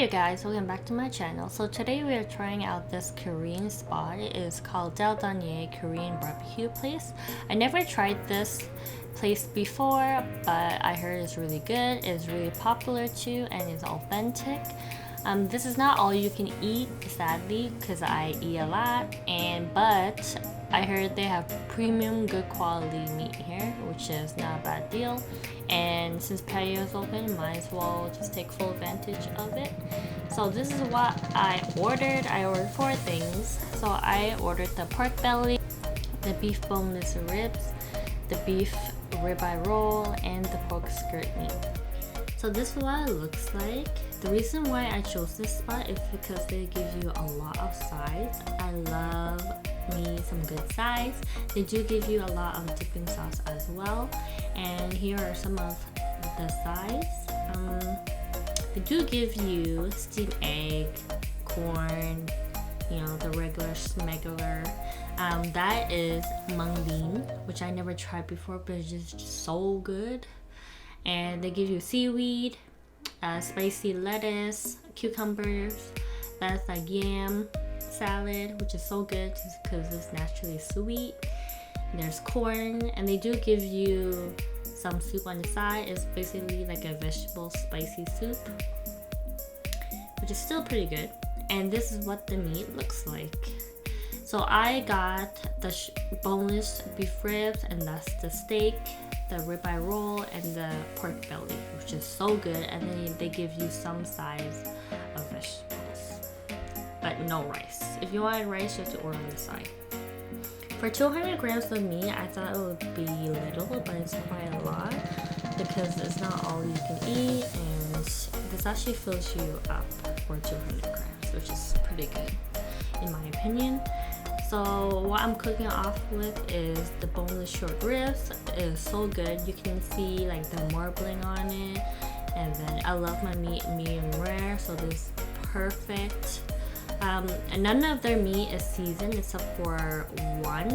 Hey you guys, welcome back to my channel. So today we are trying out this Korean spot. It is called Daldongnaebbq Korean BBQ place. I never tried this place before, but I heard it's really good, it's really popular too, and it's authentic. This is not all you can eat, sadly, because I eat a lot, but I heard they have premium good quality meat here, which is not a bad deal. And since patio is open, might as well just take full advantage of it. So this is what I ordered. I ordered 4 things. So I ordered the pork belly, the beef boneless ribs, the beef ribeye roll, and the pork skirt meat. So this is what it looks like. The reason why I chose this spot is because they give you a lot of sides. I love me some good sides. They do give you a lot of dipping sauce as well. And here are some of the sides. They do give you steamed egg, corn, you know, the regular smegular. That is mung bean, which I never tried before, but it's just so good. And they give you seaweed, spicy lettuce, cucumbers, that's like yam salad, which is so good because it's naturally sweet. There's corn, and they do give you some soup on the side. It's basically like a vegetable spicy soup, which is still pretty good. And this is what the meat looks like. So I got the boneless beef ribs, and that's the steak, the ribeye roll, and the pork belly, which is so good. And then they give you some sides of vegetables, but no rice. If you want rice, you have to order on the side. For 200 grams of meat, I thought it would be little, but it's quite a lot because it's not all you can eat, and this actually fills you up for 200 grams, which is pretty good in my opinion. So what I'm cooking off with is the boneless short ribs. It is so good. You can see like the marbling on it, and then I love my meat medium rare, so this is perfect. And none of their meat is seasoned except for one.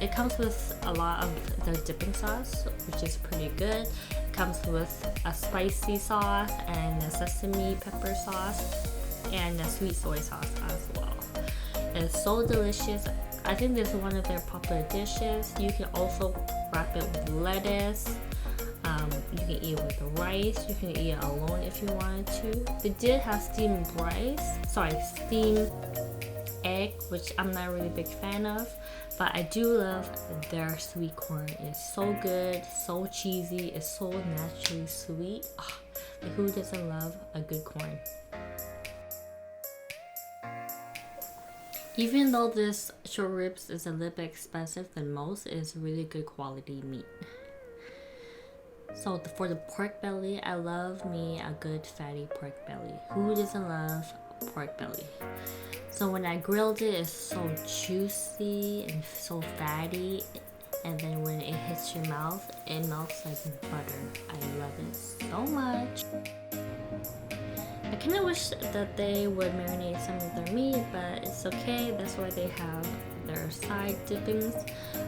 It comes with a lot of their dipping sauce, which is pretty good. It comes with a spicy sauce and a sesame pepper sauce and a sweet soy sauce as well. It's so delicious. I think this is one of their popular dishes. You can also wrap it with lettuce. You can eat it with the rice. You can eat it alone if you wanted to. They did have steamed egg, which I'm not really a big fan of, but I do love their sweet corn. It's so good, so cheesy, it's so naturally sweet. Who doesn't love a good corn? Even though this short ribs is a little bit expensive than most, it's really good quality meat. So for the pork belly, I love me a good fatty pork belly. Who doesn't love pork belly? So when I grilled it, it's so juicy and so fatty, and then when it hits your mouth, it melts like butter. I love it so much. I kind of wish that they would marinate some of their meat, but it's okay. That's why they have their side dippings.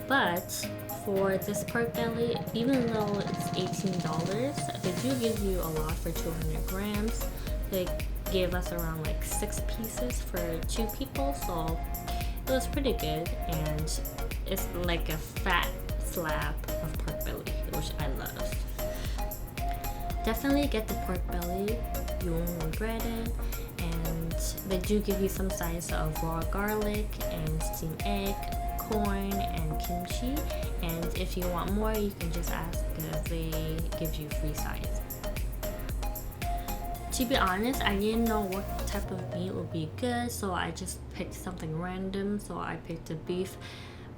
But for this pork belly, even though it's $18, they do give you a lot for 200 grams. They gave us around like 6 pieces for 2 people, so it was pretty good. And it's like a fat slab of pork belly, which I love. Definitely get the pork belly. You won't regret it. And they do give you some sides of raw garlic and steamed egg, corn, and kimchi. And if you want more, you can just ask because they give you free sides. To be honest, I didn't know what type of meat would be good, so I just picked something random. So I picked a beef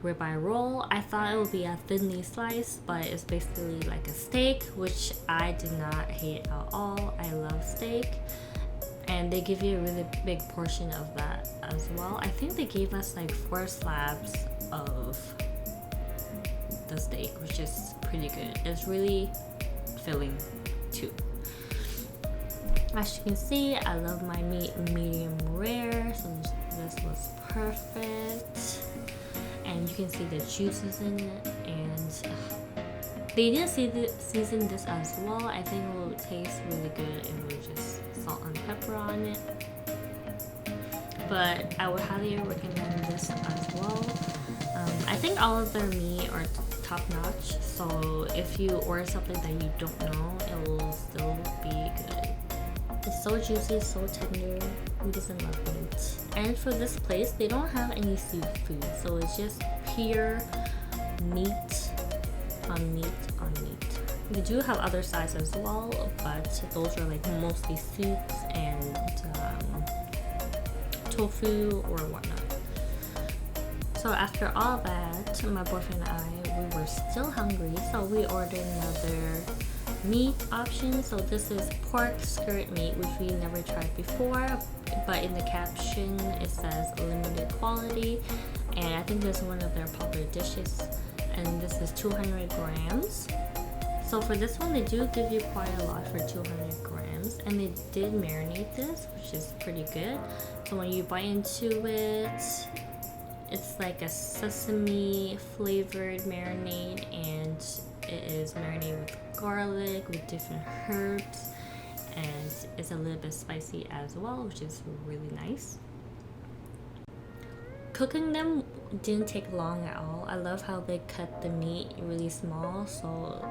ribeye roll. I thought it would be a thinly sliced, but it's basically like a steak, which I did not hate at all. I love steak, and they give you a really big portion of that as well. I think they gave us like 4 slabs of the steak, which is pretty good. It's really filling too. As you can see, I love my meat medium rare, so this was perfect. And you can see the juices in it, and They did season this as well. I think it will taste really good if we just salt and pepper on it. But I would highly recommend this as well. I think all of their meat are top notch, so if you order something that you don't know, it will still be good. It's so juicy, so tender. Who doesn't love meat? And for this place, they don't have any seafood, so it's just pure meat on meat on meat. They do have other sides as well, but those are like mostly soups and tofu or whatnot. So after all that, my boyfriend and I, we were still hungry, so we ordered another meat option. So this is pork skirt meat, which we never tried before, but in the caption it says limited quality, and I think this is one of their popular dishes, and this is 200 grams. So for this one, they do give you quite a lot for 200 grams, and they did marinate this, which is pretty good. So when you bite into it, it's like a sesame flavored marinade, and it is marinated with garlic, with different herbs, and it's a little bit spicy as well, which is really nice. Cooking them didn't take long at all. I love how they cut the meat really small, so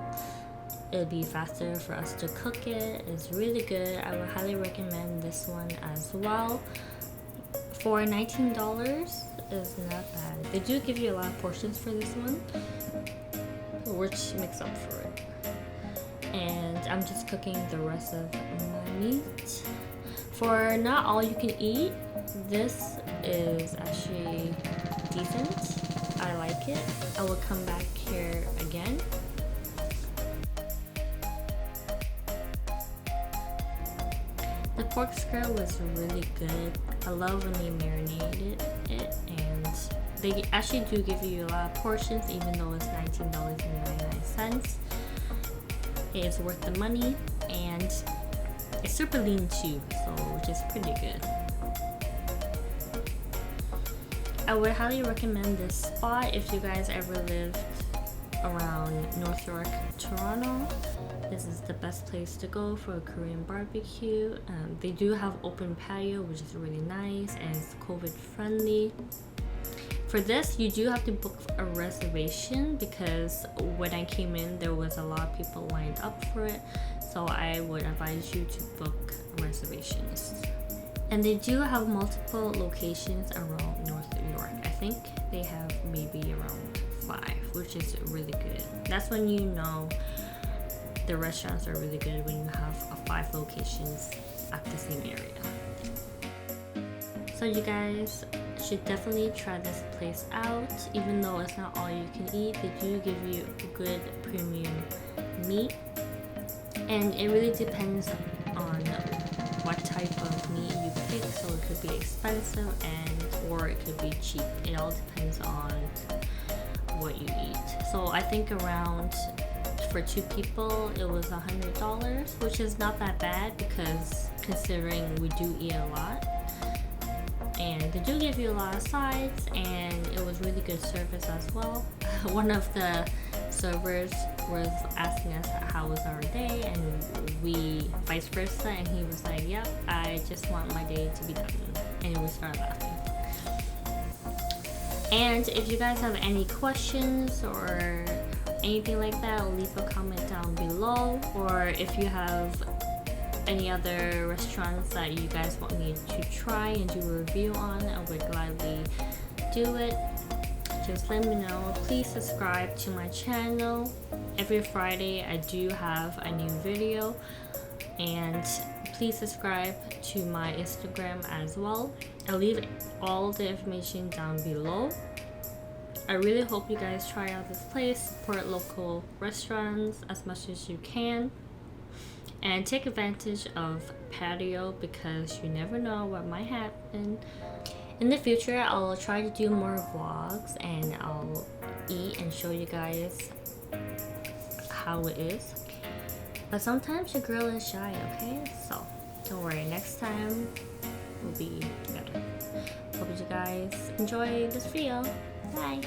it'll be faster for us to cook it. It's really good. I would highly recommend this one as well. For $19 is not bad. They do give you a lot of portions for this one, which makes up for it. And I'm just cooking the rest of my meat. For not all you can eat, this is actually decent. I like it. I will come back here again. The pork skirt was really good. I love when they marinated it, and they actually do give you a lot of portions, even though it's $19.99. It is worth the money, and it's super lean too, so which is pretty good. I would highly recommend this spot if you guys ever lived around North York, Toronto. This is the best place to go for a Korean barbecue. They do have open patio, which is really nice, and it's COVID friendly. For this, you do have to book a reservation, because when I came in, there was a lot of people lined up for it. So I would advise you to book reservations. And they do have multiple locations around North York. I think they have maybe around 5, which is really good. That's when you know the restaurants are really good, when you have 5 locations at the same area. So you guys should definitely try this place out. Even though it's not all you can eat, they do give you good premium meat, and it really depends on what type of meat you pick. So it could be expensive or it could be cheap. It all depends on what you eat. So I think around, for 2 people, it was $100, which is not that bad, because considering we do eat a lot. And they do give you a lot of sides, and it was really good service as well. One of the servers was asking us how was our day, and we vice versa, and he was like, yep, I just want my day to be done. And we started laughing. And if you guys have any questions or anything like that, leave a comment down below. Or if you have any other restaurants that you guys want me to try and do a review on, I would gladly do it. Just let me know. Please subscribe to my channel. Every Friday I do have a new video, and please subscribe to my Instagram as well. I'll leave all the information down below. I really hope you guys try out this place, support local restaurants as much as you can, and take advantage of patio, because you never know what might happen. In the future, I'll try to do more vlogs, and I'll eat and show you guys how it is. But sometimes your girl is shy, okay? So don't worry, next time will be better. Hope you guys enjoy this video. Bye!